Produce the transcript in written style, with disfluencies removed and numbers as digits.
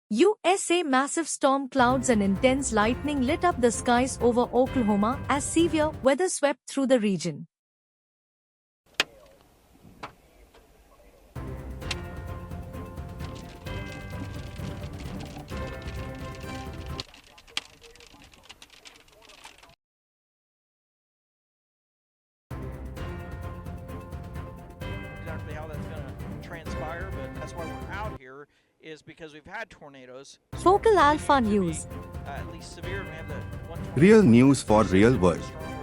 USA massive storm clouds and intense lightning lit up the skies over Oklahoma as severe weather swept through the region. Exactly how that's going to transpire, but that's why we're out here, is because we've had tornadoes. Focal Alpha News. At least severe, and we have the one Real news for real world. strong